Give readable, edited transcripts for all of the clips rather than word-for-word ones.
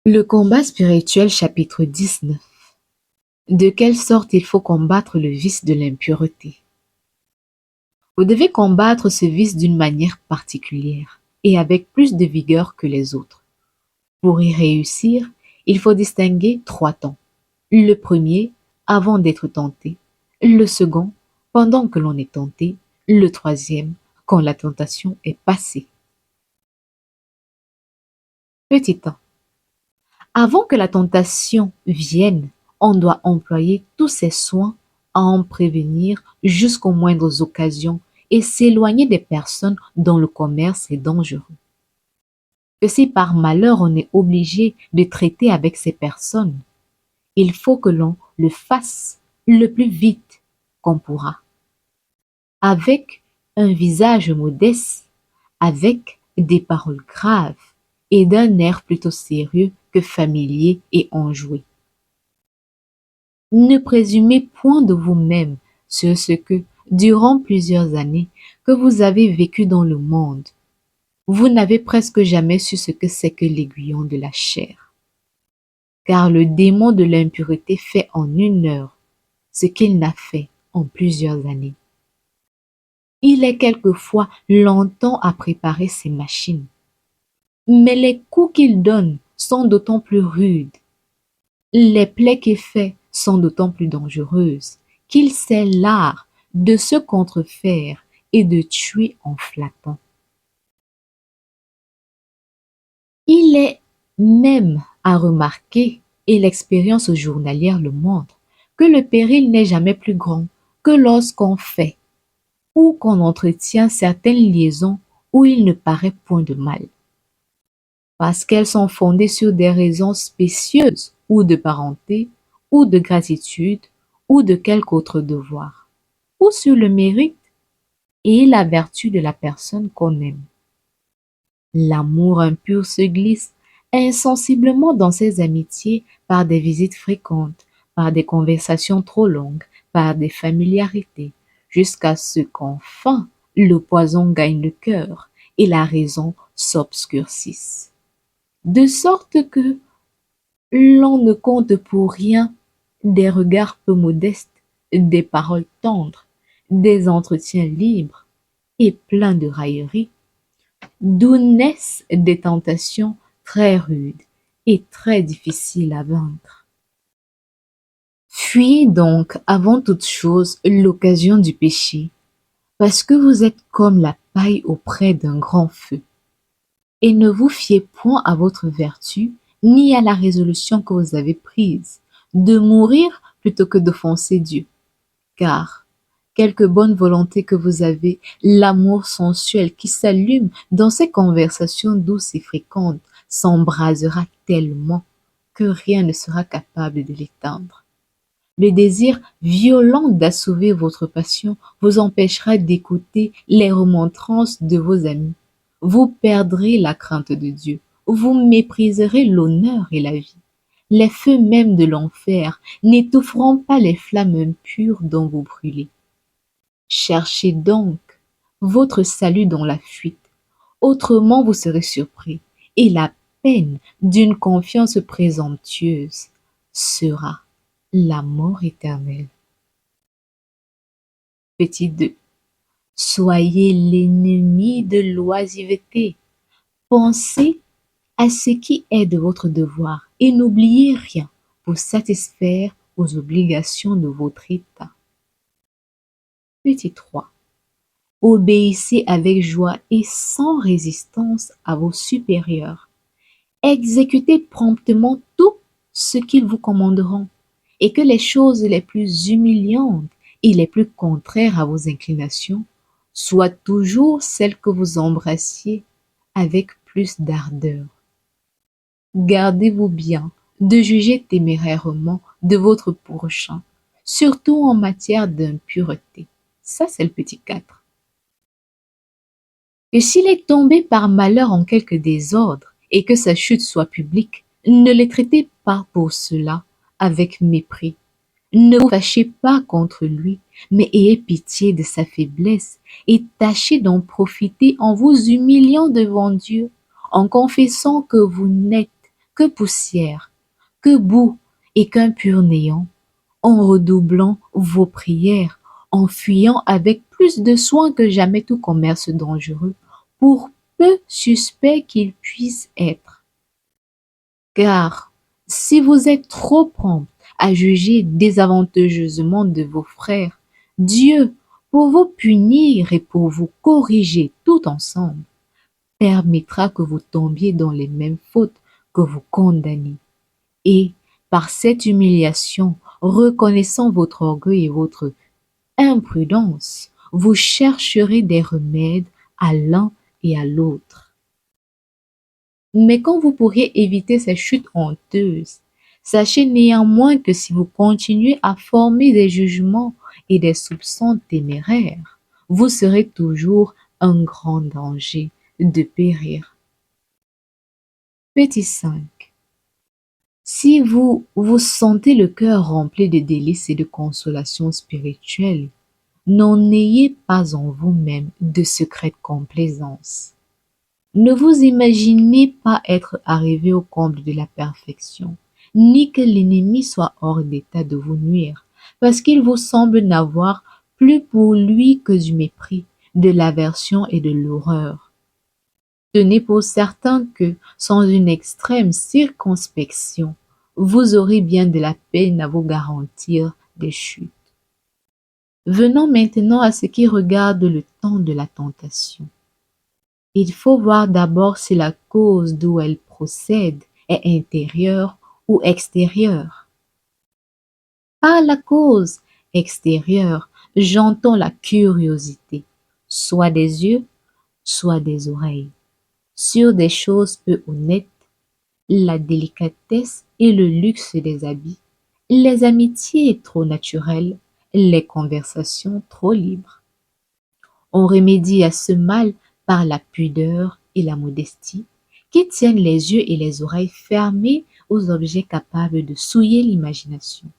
Le combat spirituel chapitre 19. De quelle sorte il faut combattre le vice de l'impureté? Vous devez combattre ce vice d'une manière particulière et avec plus de vigueur que les autres. Pour y réussir, il faut distinguer 3 temps. Le premier, avant d'être tenté. Le second, pendant que l'on est tenté. Le troisième, quand la tentation est passée. Petit 1. Avant que la tentation vienne, on doit employer tous ses soins à en prévenir jusqu'aux moindres occasions et s'éloigner des personnes dont le commerce est dangereux. Que si par malheur on est obligé de traiter avec ces personnes, il faut que l'on le fasse le plus vite qu'on pourra, avec un visage modeste, avec des paroles graves et d'un air plutôt sérieux que familier et enjoué. Ne présumez point de vous-même sur ce que, durant plusieurs années que vous avez vécu dans le monde, vous n'avez presque jamais su ce que c'est que l'aiguillon de la chair. Car le démon de l'impureté fait en 1 heure ce qu'il n'a fait en plusieurs années. Il est quelquefois longtemps à préparer ses machines, mais les coups qu'il donne sont d'autant plus rudes. Les plaies qu'il fait sont d'autant plus dangereuses qu'il sait l'art de se contrefaire et de tuer en flattant. Il est même à remarquer, et l'expérience journalière le montre, que le péril n'est jamais plus grand que lorsqu'on fait ou qu'on entretient certaines liaisons où il ne paraît point de mal. Parce qu'elles sont fondées sur des raisons spécieuses ou de parenté, ou de gratitude, ou de quelque autre devoir, ou sur le mérite et la vertu de la personne qu'on aime. L'amour impur se glisse insensiblement dans ses amitiés par des visites fréquentes, par des conversations trop longues, par des familiarités, jusqu'à ce qu'enfin le poison gagne le cœur et la raison s'obscurcisse. De sorte que l'on ne compte pour rien des regards peu modestes, des paroles tendres, des entretiens libres et pleins de railleries, d'où naissent des tentations très rudes et très difficiles à vaincre. Fuyez donc avant toute chose l'occasion du péché, parce que vous êtes comme la paille auprès d'un grand feu. Et ne vous fiez point à votre vertu, ni à la résolution que vous avez prise, de mourir plutôt que d'offenser Dieu. Car, quelque bonne volonté que vous avez, l'amour sensuel qui s'allume dans ces conversations douces et fréquentes s'embrasera tellement que rien ne sera capable de l'éteindre. Le désir violent d'assouvir votre passion vous empêchera d'écouter les remontrances de vos amis. Vous perdrez la crainte de Dieu. Vous mépriserez l'honneur et la vie. Les feux même de l'enfer n'étoufferont pas les flammes impures dont vous brûlez. Cherchez donc votre salut dans la fuite. Autrement vous serez surpris, et la peine d'une confiance présomptueuse sera la mort éternelle. Petit 2. Soyez l'ennemi de l'oisiveté. Pensez à ce qui est de votre devoir et n'oubliez rien pour satisfaire aux obligations de votre état. Petit 3. Obéissez avec joie et sans résistance à vos supérieurs. Exécutez promptement tout ce qu'ils vous commanderont et que les choses les plus humiliantes et les plus contraires à vos inclinations soient toujours celles que vous embrassiez avec plus d'ardeur. Gardez-vous bien de juger témérairement de votre prochain, surtout en matière d'impureté. Ça, c'est le petit 4. Et s'il est tombé par malheur en quelque désordre et que sa chute soit publique, ne le traitez pas pour cela avec mépris. Ne vous fâchez pas contre lui, mais ayez pitié de sa faiblesse et tâchez d'en profiter en vous humiliant devant Dieu, en confessant que vous n'êtes que poussière, que boue et qu'un pur néant, en redoublant vos prières, en fuyant avec plus de soin que jamais tout commerce dangereux, pour peu suspect qu'il puisse être. Car si vous êtes trop prompt à juger désavantageusement de vos frères, Dieu, pour vous punir et pour vous corriger tout ensemble, permettra que vous tombiez dans les mêmes fautes que vous condamnez. Et, par cette humiliation, reconnaissant votre orgueil et votre imprudence, vous chercherez des remèdes à l'un et à l'autre. Mais quand vous pourriez éviter ces chutes honteuses, sachez néanmoins que si vous continuez à former des jugements et des soupçons téméraires, vous serez toujours un grand danger de périr. Petit 5. Si vous vous sentez le cœur rempli de délices et de consolations spirituelles, n'en ayez pas en vous-même de secrète complaisance. Ne vous imaginez pas être arrivé au comble de la perfection, ni que l'ennemi soit hors d'état de vous nuire, parce qu'il vous semble n'avoir plus pour lui que du mépris, de l'aversion et de l'horreur. Tenez pour certain que, sans une extrême circonspection, vous aurez bien de la peine à vous garantir des chutes. Venons maintenant à ce qui regarde le temps de la tentation. Il faut voir d'abord si la cause d'où elle procède est intérieure ou extérieure. Par la cause extérieure, j'entends la curiosité, soit des yeux, soit des oreilles, sur des choses peu honnêtes, la délicatesse et le luxe des habits, les amitiés trop naturelles, les conversations trop libres. On remédie à ce mal par la pudeur et la modestie, qui tiennent les yeux et les oreilles fermés aux objets capables de souiller l'imagination.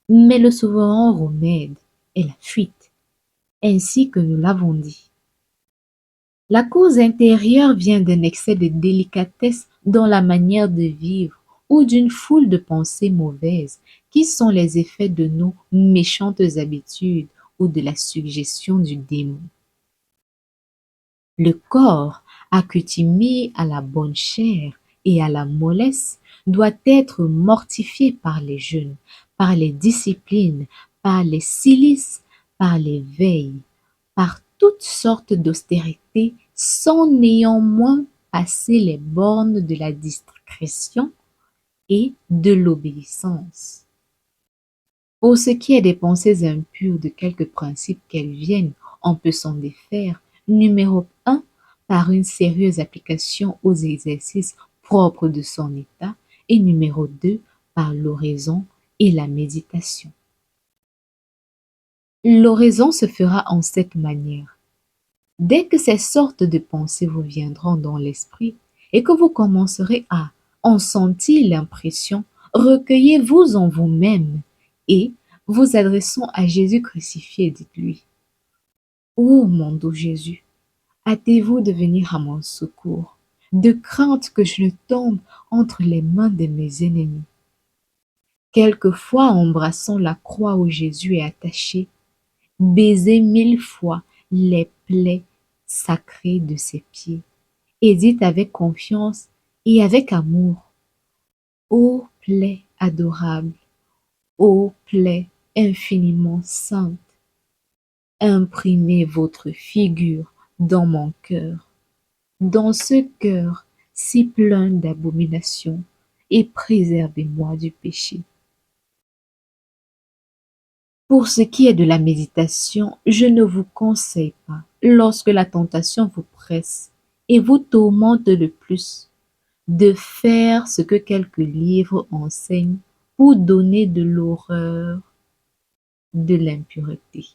Mais le souverain remède est la fuite, ainsi que nous l'avons dit. La cause intérieure vient d'un excès de délicatesse dans la manière de vivre ou d'une foule de pensées mauvaises qui sont les effets de nos méchantes habitudes ou de la suggestion du démon. Le corps, accoutumé à la bonne chair et à la mollesse, doit être mortifié par les jeûnes, par les disciplines, par les silices, par les veilles, par toutes sortes d'austérités, sans néanmoins passer les bornes de la discrétion et de l'obéissance. Pour ce qui est des pensées impures de quelque principe qu'elles viennent, on peut s'en défaire. Numéro 1, par une sérieuse application aux exercices propres de son état. Et numéro 2, par l'oraison et la méditation. L'oraison se fera en cette manière. Dès que ces sortes de pensées vous viendront dans l'esprit et que vous commencerez à en sentir l'impression, recueillez-vous en vous-même et, vous adressant à Jésus crucifié, dites-lui: Ô mon doux Jésus, hâtez-vous de venir à mon secours, de crainte que je ne tombe entre les mains de mes ennemis. Quelquefois, embrassant la croix où Jésus est attaché, baisez 1000 fois les plaies sacrées de ses pieds et dites avec confiance et avec amour: Ô plaies adorables, ô plaies infiniment saintes, imprimez votre figure dans mon cœur, dans ce cœur si plein d'abominations, et préservez-moi du péché. Pour ce qui est de la méditation, je ne vous conseille pas, lorsque la tentation vous presse et vous tourmente le plus, de faire ce que quelques livres enseignent pour donner de l'horreur de l'impureté.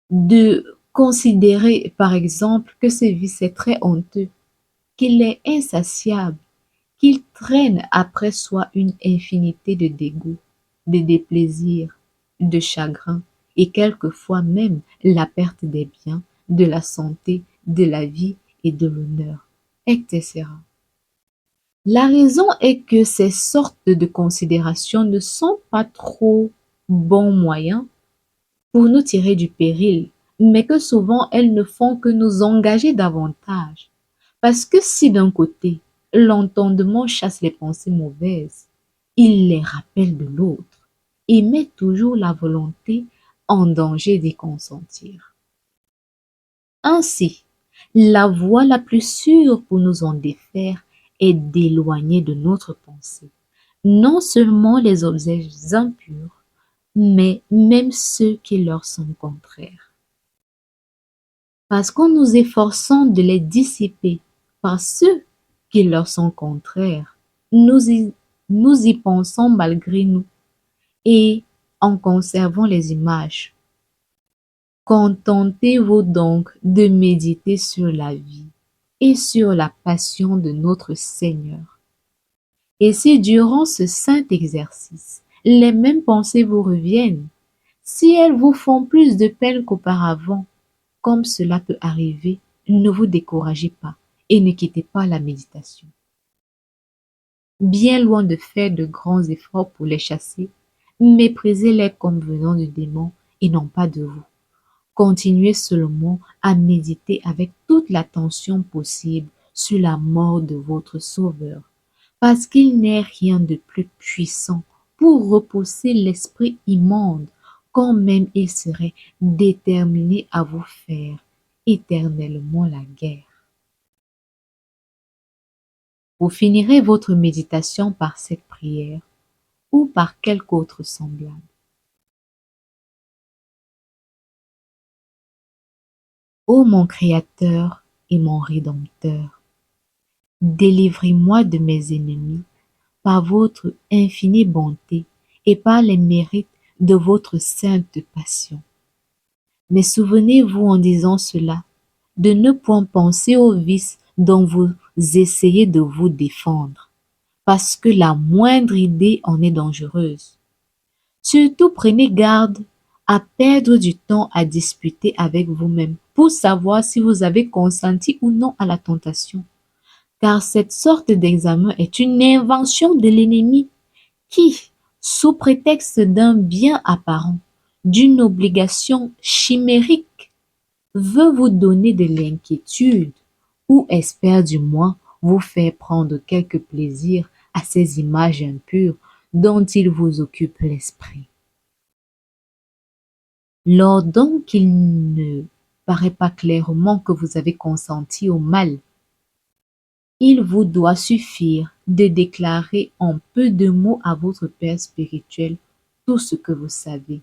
De considérer, par exemple, que ce vice est très honteux, qu'il est insatiable, qu'il traîne après soi une infinité de dégoûts, de déplaisirs, de chagrins, et quelquefois même la perte des biens, de la santé, de la vie et de l'honneur, etc. La raison est que ces sortes de considérations ne sont pas trop bons moyens pour nous tirer du péril, mais que souvent elles ne font que nous engager davantage. Parce que si d'un côté, l'entendement chasse les pensées mauvaises, il les rappelle de l'autre et met toujours la volonté en danger d'y consentir. Ainsi, la voie la plus sûre pour nous en défaire est d'éloigner de notre pensée non seulement les objets impurs, mais même ceux qui leur sont contraires. Parce qu'en nous efforçant de les dissiper par ceux qui leur sont contraires, nous y pensons malgré nous et en conservant les images. Contentez-vous donc de méditer sur la vie et sur la passion de notre Seigneur. Et si durant ce saint exercice, les mêmes pensées vous reviennent, si elles vous font plus de peine qu'auparavant, comme cela peut arriver, ne vous découragez pas et ne quittez pas la méditation. Bien loin de faire de grands efforts pour les chasser, méprisez-les comme venant du démon et non pas de vous. Continuez seulement à méditer avec toute l'attention possible sur la mort de votre Sauveur, parce qu'il n'est rien de plus puissant pour repousser l'esprit immonde, quand même il serait déterminé à vous faire éternellement la guerre. Vous finirez votre méditation par cette prière ou par quelque autre semblable. Ô mon Créateur et mon Rédempteur, délivrez-moi de mes ennemis par votre infinie bonté et par les mérites de votre sainte passion. Mais souvenez-vous en disant cela, de ne point penser aux vices dont vous essayez de vous défendre, parce que la moindre idée en est dangereuse. Surtout prenez garde à perdre du temps à disputer avec vous-même pour savoir si vous avez consenti ou non à la tentation. Car cette sorte d'examen est une invention de l'ennemi qui, sous prétexte d'un bien apparent, d'une obligation chimérique, veut vous donner de l'inquiétude ou espère du moins vous faire prendre quelque plaisir à ces images impures dont il vous occupe l'esprit. Lors donc qu'il ne paraît pas clairement que vous avez consenti au mal, il vous doit suffire de déclarer en peu de mots à votre Père spirituel tout ce que vous savez.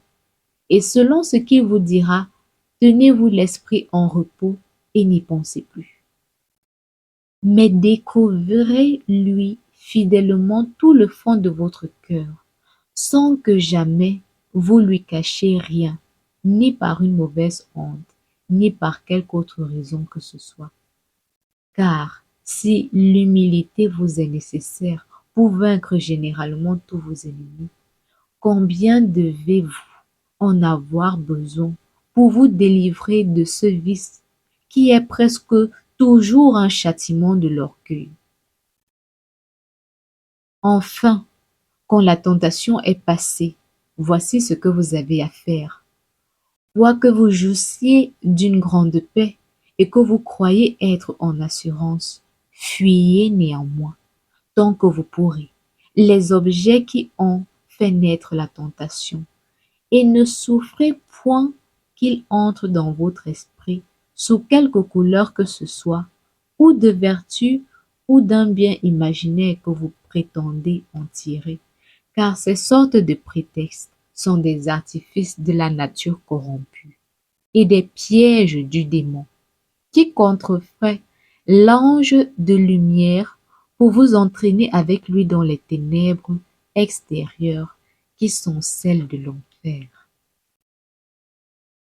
Et selon ce qu'il vous dira, tenez-vous l'esprit en repos et n'y pensez plus. Mais découvrez-lui fidèlement tout le fond de votre cœur, sans que jamais vous lui cachiez rien, ni par une mauvaise honte, ni par quelque autre raison que ce soit. Car si l'humilité vous est nécessaire pour vaincre généralement tous vos ennemis, combien devez-vous en avoir besoin pour vous délivrer de ce vice qui est presque toujours un châtiment de l'orgueil. Enfin, quand la tentation est passée, voici ce que vous avez à faire. Quoique vous jouissiez d'une grande paix et que vous croyez être en assurance, fuyez néanmoins, tant que vous pourrez, les objets qui ont fait naître la tentation, et ne souffrez point qu'il entre dans votre esprit sous quelque couleur que ce soit, ou de vertu ou d'un bien imaginaire que vous prétendez en tirer, car ces sortes de prétextes sont des artifices de la nature corrompue et des pièges du démon qui contrefait l'ange de lumière pour vous entraîner avec lui dans les ténèbres extérieures qui sont celles de l'enfer.